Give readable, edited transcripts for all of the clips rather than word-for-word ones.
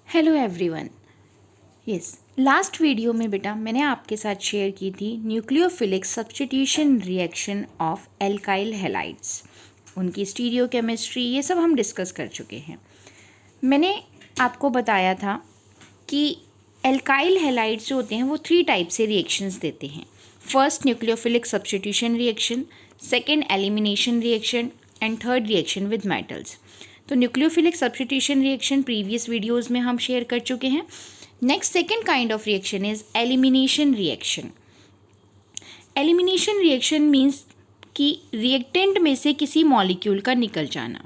Hello everyone. Yes, last video में बेटा मैंने आपके साथ शेयर की थी nucleophilic substitution reaction of alkyl halides, उनकी स्टीरियोकेमिस्ट्री, ये सब हम डिस्कस कर चुके हैं। मैंने आपको बताया था कि एल्काइल हैलाइड्स जो होते हैं वो 3 टाइप से रिएक्शंस देते हैं। First nucleophilic substitution reaction, second elimination reaction and third reaction with metals. तो nucleophilic substitution reaction previous videos में हम शेयर कर चुके हैं। Next second kind of reaction is elimination reaction. Elimination reaction means कि रिएक्टेंट में से किसी मॉलिक्यूल का निकल जाना।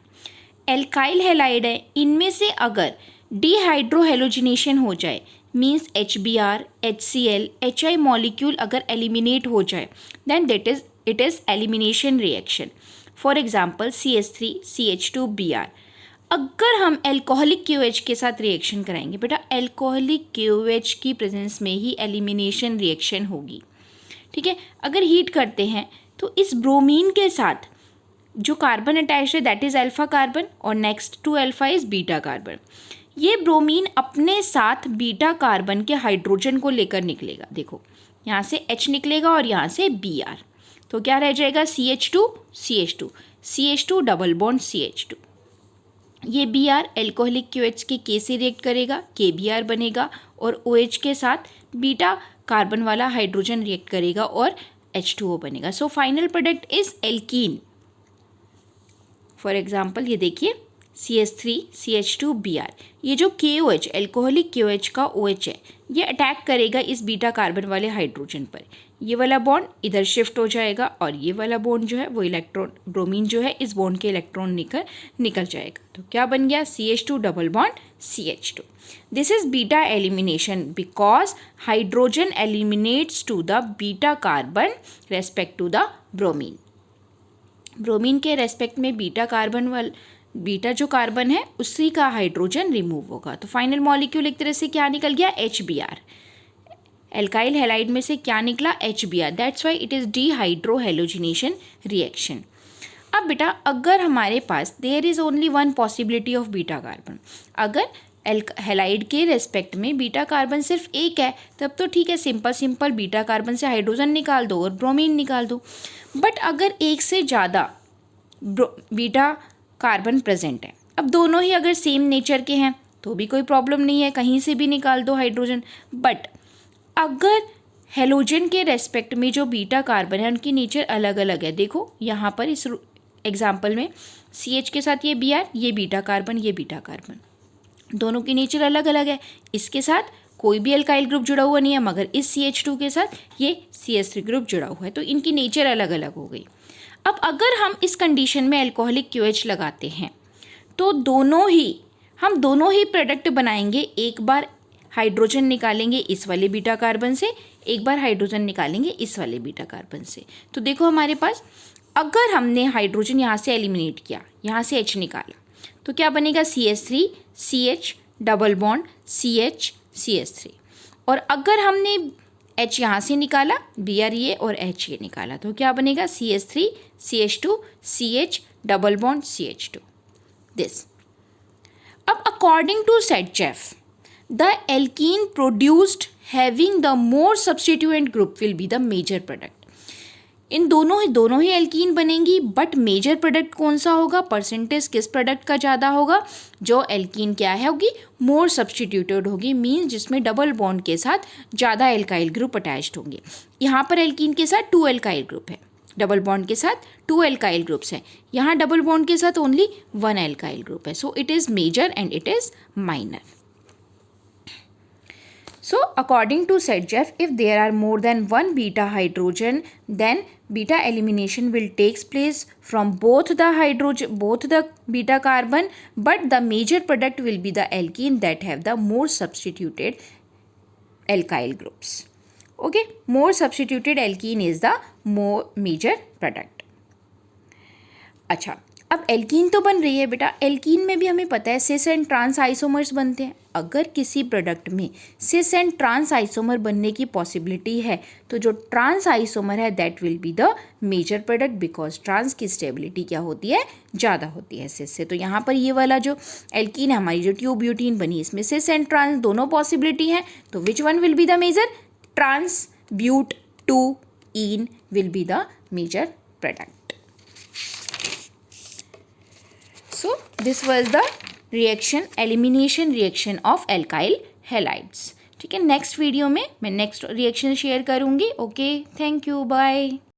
एल्काइल हैलाइड है, इनमें से अगर डिहाइड्रोहेलोजिनेशन हो जाए means HBr, HCl, HI molecule अगर एलिमिनेट हो जाए then it is elimination reaction. For example CH3 CH2Br। अगर हम एल्कोहलिक KOH के साथ रिएक्शन कराएंगे बेटा, एल्कोहलिक KOH की प्रेजेंस में ही एलिमिनेशन रिएक्शन होगी। ठीक है, अगर हीट करते हैं तो इस ब्रोमीन के साथ जो कार्बन अटैच है दैट इज़ अल्फा कार्बन और next to alpha is beta carbon. ये ब्रोमीन अपने साथ बीटा कार्बन के हाइड्रोजन को लेकर निकलेगा। देखो यहाँ से H निकलेगा और यहाँ से Br, तो क्या रह जाएगा CH2 CH2 CH2 double bond CH2। ये Br एल्कोहलिक KOH के K से रिएक्ट करेगा, KBr बनेगा और OH के साथ बीटा कार्बन वाला हाइड्रोजन रिएक्ट करेगा और H2O बनेगा। So final product is alkene. For example ये देखिए CH3 CH2Br, ये जो KOH एल्कोहलिक KOH का OH है ये अटैक करेगा इस बीटा कार्बन वाले हाइड्रोजन पर। ये वाला बॉन्ड इधर शिफ्ट हो जाएगा और ये वाला बॉन्ड जो है वो इलेक्ट्रॉन ब्रोमीन जो है इस बॉन्ड के इलेक्ट्रॉन निकल जाएगा। तो क्या बन गया CH2 double bond CH2। This is beta elimination because hydrogen eliminates to the beta carbon respect to the bromine. Bromine के रेस्पेक्ट में बीटा जो कार्बन है उसी का हाइड्रोजन रिमूव होगा। तो फाइनल मॉलिक्यूल एक तरह से क्या निकल गया HBr। एल्काइल हैलाइड में से क्या निकला HBr, that's why it is dehydrohalogenation reaction. अब बेटा अगर हमारे पास there is only one possibility of beta carbon, अगर हैलाइड के रेस्पेक्ट में बीटा कार्बन सिर्फ एक है तब तो ठीक है, सिंपल बीटा कार्बन से हाइड्रोजन निकाल दो और ब्रोमीन निकाल दो। बट अगर एक से ज़्यादा बीटा कार्बन प्रेजेंट है, अब दोनों ही अगर सेम नेचर के हैं तो भी कोई प्रॉब्लम नहीं है, कहीं से भी निकाल दो हाइड्रोजन। बट अगर हेलोजन के रेस्पेक्ट में जो बीटा कार्बन है उनकी नेचर अलग अलग है, देखो यहाँ पर इस एग्जाम्पल में CH के साथ ये Br, ये बीटा कार्बन, दोनों की नेचर अलग अलग है। इसके साथ कोई भी एल्काइल ग्रुप जुड़ा हुआ नहीं है, मगर इस CH2 के साथ ये CH3 ग्रुप जुड़ा हुआ है, तो इनकी नेचर अलग अलग हो गई। अब अगर हम इस कंडीशन में एल्कोहलिक KOH लगाते हैं तो हम दोनों ही प्रोडक्ट बनाएंगे। एक बार हाइड्रोजन निकालेंगे इस वाले बीटा कार्बन से, एक बार हाइड्रोजन निकालेंगे इस वाले बीटा कार्बन से। तो देखो हमारे पास अगर हमने हाइड्रोजन यहाँ से एलिमिनेट किया, यहाँ से H निकाला, तो क्या बनेगा CH3 CH double bond CH CH3। और अगर हमने H यहाँ से निकाला, Br ये और H ये निकाला, तो क्या बनेगा CH3 CH2 CH double bond CH2 this. अब according to Saytzeff the alkene produced having the more substituent group will be the major product. इन दोनों ही एल्कीन बनेंगी, बट मेजर प्रोडक्ट कौन सा होगा, परसेंटेज किस प्रोडक्ट का ज़्यादा होगा, जो एल्कीन क्या है होगी मोर सब्स्टिट्यूटेड होगी, मीन्स जिसमें डबल बॉन्ड के साथ ज़्यादा एल्काइल ग्रुप अटैच्ड होंगे। यहाँ पर एल्कीन के साथ 2 एल्काइल ग्रुप है, डबल बॉन्ड के साथ 2 एल्काइल ग्रुप्स हैं, यहाँ डबल बॉन्ड के साथ ओनली 1 एल्काइल ग्रुप है। So it is major and it is minor. So according to Sedgwick, if there are more than one beta hydrogen, then beta elimination will takes place from both the beta carbon, but the major product will be the alkene that have the more substituted alkyl groups. Okay, more substituted alkene is the more major product. अच्छा, अब alkene तो बन रही है बेटा, alkene में भी हमें पता है सिस एंड ट्रांस आइसोमर्स बनते हैं। अगर किसी प्रोडक्ट में सिस एंड ट्रांस आइसोमर बनने की पॉसिबिलिटी है तो जो ट्रांस आइसोमर है that will be the major product, because trans की स्टेबिलिटी क्या होती है, ज़्यादा होती है सिस से। तो यहाँ पर ये वाला जो एल्कीन है हमारी जो ट्यूब्यूटीन बनी, इसमें सिस एंड ट्रांस दोनों पॉसिबिलिटी है, तो which one will be the major, trans butene will be the major product. So this was the reaction, elimination reaction of alkyl halides. ठीक है, नेक्स्ट वीडियो में मैं next reaction share करूँगी। Okay, thank you, bye.